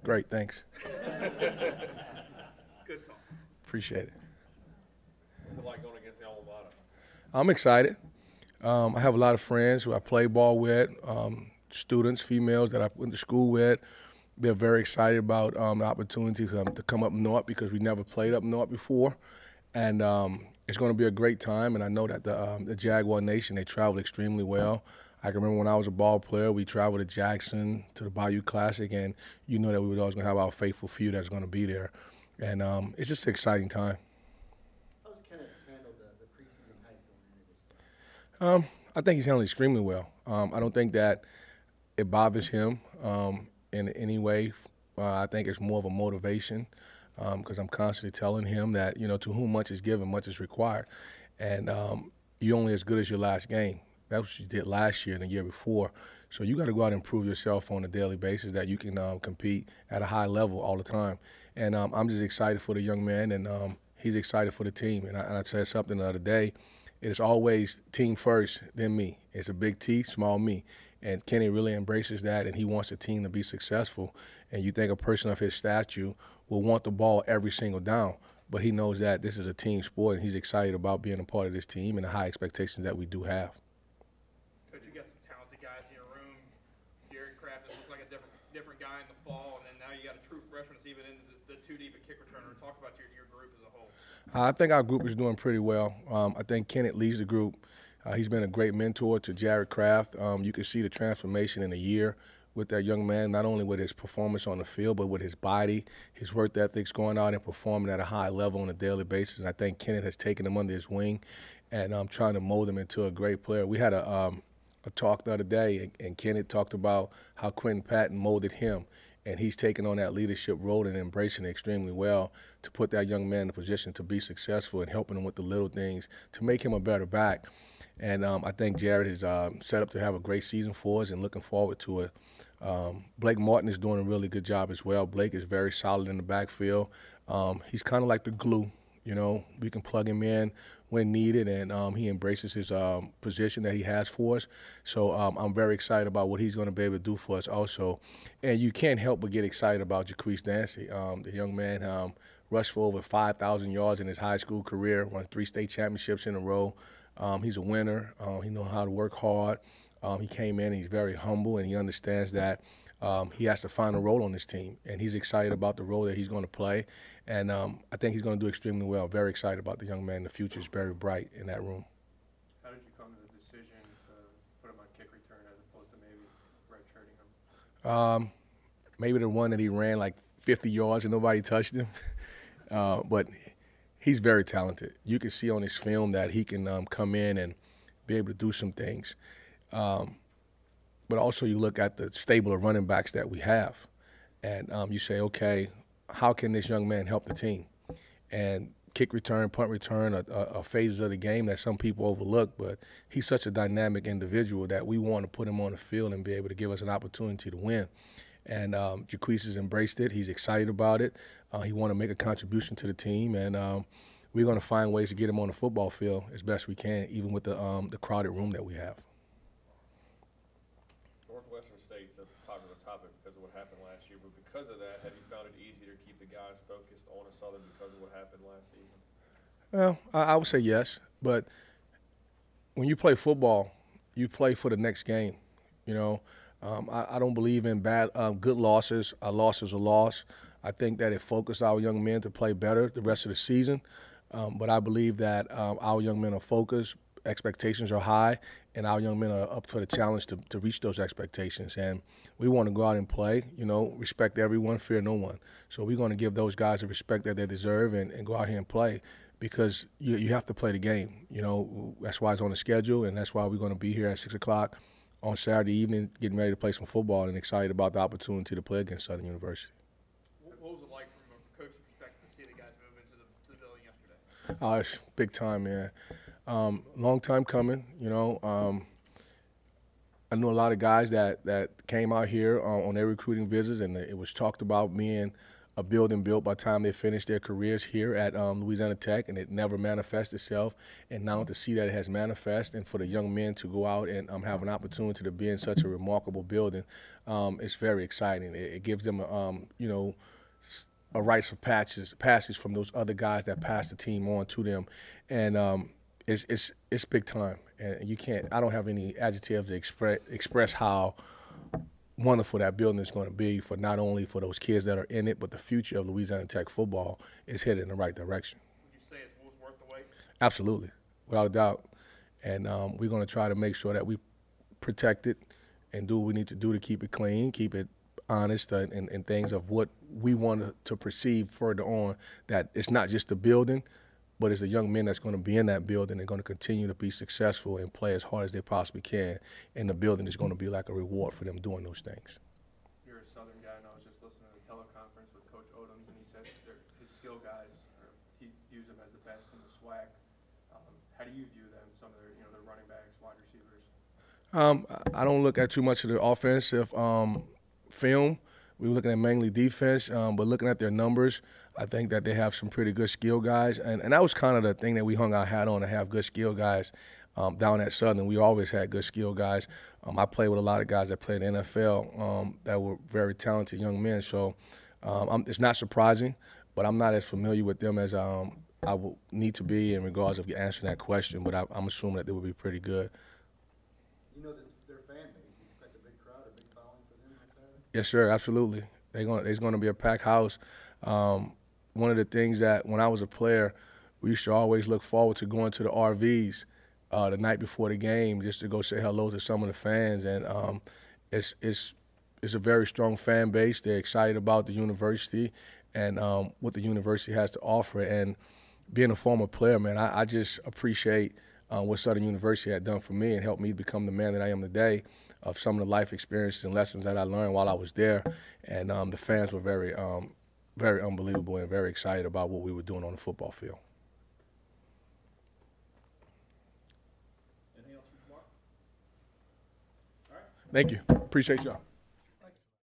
Great, thanks. Good talk. Appreciate it. What's it like going against the alma mater? I'm excited. I have a lot of friends who I play ball with, students, females that I went to school with. They're very excited about the opportunity to come up north because we never played up north before. And it's going to be a great time, and I know that the Jaguar Nation, they travel extremely well. I can remember when I was a ball player, we traveled to Jackson, to the Bayou Classic, and you know that we were always going to have our faithful few that's going to be there. And it's just an exciting time. How's Kenneth handled the preseason hype going into this? I think he's handled extremely well. I don't think that it bothers him in any way. I think it's more of a motivation because I'm constantly telling him that, you know, to whom much is given, much is required. And you're only as good as your last game. That's what you did last year and the year before. So you got to go out and prove yourself on a daily basis that you can compete at a high level all the time. And I'm just excited for the young man, and he's excited for the team. And I said something the other day. It's always team first, then me. It's a big T, small me. And Kenny really embraces that, and he wants the team to be successful. And you think a person of his stature will want the ball every single down, but he knows that this is a team sport, and he's excited about being a part of this team and the high expectations that we do have. Coach, you got some talented guys in your room. Jared Kraft looks like a different guy in the fall, and then now you got a true freshman that's even in the two deep at kick returner. Talk about your group as a whole. I think our group is doing pretty well. I think Kenneth leads the group. He's been a great mentor to Jared Kraft. You can see the transformation in a year with that young man, not only with his performance on the field, but with his body, his work ethics, going out and performing at a high level on a daily basis. And I think Kenneth has taken him under his wing and trying to mold him into a great player. We had a talk the other day, and Kenneth talked about how Quentin Patton molded him. And he's taken on that leadership role and embracing it extremely well to put that young man in a position to be successful and helping him with the little things to make him a better back. And I think Jared is set up to have a great season for us and looking forward to it. Blake Martin is doing a really good job as well. Blake is very solid in the backfield. He's kind of like the glue. You know, we can plug him in when needed, and he embraces his position that he has for us. So I'm very excited about what he's going to be able to do for us also. And you can't help but get excited about Jaquise Dancy. The young man rushed for over 5,000 yards in his high school career, won 3 state championships in a row. He's a winner. He knows how to work hard. He came in, and he's very humble, and he understands that he has to find a role on this team. And he's excited about the role that he's going to play. And I think he's going to do extremely well. Very excited about the young man. The future is very bright in that room. How did you come to the decision to put him on kick return as opposed to maybe redshirting him? Maybe the one that he ran like 50 yards and nobody touched him. But he's very talented. You can see on his film that he can come in and be able to do some things. But also you look at the stable of running backs that we have, and you say, okay, how can this young man help the team? And kick return, punt return are phases of the game that some people overlook, but he's such a dynamic individual that we want to put him on the field and be able to give us an opportunity to win. And Jaquise has embraced it. He's excited about it. He wants to make a contribution to the team, and we're going to find ways to get him on the football field as best we can, even with the crowded room that we have. Northwestern State's a popular topic because of what happened last year, but because of that, have you found it easier to keep the guys focused on a Southern because of what happened last season? Well, I would say yes, but when you play football, you play for the next game. You know, I don't believe in good losses. A loss is a loss. I think that it focused our young men to play better the rest of the season, but I believe that our young men are focused, expectations are high, and our young men are up for the challenge to reach those expectations. And we want to go out and play, you know, respect everyone, fear no one. So we're going to give those guys the respect that they deserve and go out here and play, because you have to play the game. You know, that's why it's on the schedule, and that's why we're going to be here at 6 o'clock on Saturday evening getting ready to play some football and excited about the opportunity to play against Southern University. What was it like from a coach's perspective to see the guys move into the building yesterday? Oh, it's big time, man. Long time coming, you know. I know a lot of guys that came out here on their recruiting visits, and it was talked about being a building built by the time they finish their careers here at Louisiana Tech, and it never manifests itself. And now to see that it has manifested, and for the young men to go out and have an opportunity to be in such a remarkable building, it's very exciting. It gives them, you know, a rites of passage from those other guys that passed the team on to them, and it's big time. And you can't. I don't have any adjectives to express how wonderful that building is going to be for not only for those kids that are in it, but the future of Louisiana Tech football is headed in the right direction. Would you say it's worth the wait? Absolutely, without a doubt. And we're going to try to make sure that we protect it and do what we need to do to keep it clean, keep it honest, and things of what we want to perceive further on, that it's not just the building, but it's the young men that's going to be in that building and going to continue to be successful and play as hard as they possibly can. And the building is going to be like a reward for them doing those things. You're a Southern guy, and I was just listening to the teleconference with Coach Odoms, and he said his skill guys, he views them as the best in the SWAC. How do you view them, some of their, you know, their running backs, wide receivers? I don't look at too much of the offensive film. We were looking at mainly defense, but looking at their numbers, I think that they have some pretty good skill guys. And that was kind of the thing that we hung our hat on, to have good skill guys down at Southern. We always had good skill guys. I played with a lot of guys that played in the NFL that were very talented young men. So it's not surprising, but I'm not as familiar with them as I would need to be in regards of answering that question. But I'm assuming that they would be pretty good. You know, their fan base, you expect a big crowd, a big following for them on Saturday? Yes, sir, absolutely. There's going to be a packed house. One of the things that when I was a player, we used to always look forward to going to the RVs the night before the game just to go say hello to some of the fans. And it's a very strong fan base. They're excited about the university and what the university has to offer. And being a former player, man, I just appreciate what Southern University had done for me and helped me become the man that I am today, of some of the life experiences and lessons that I learned while I was there. And the fans were very unbelievable and very excited about what we were doing on the football field. Anything else from Mark? All right. Thank you. Appreciate y'all.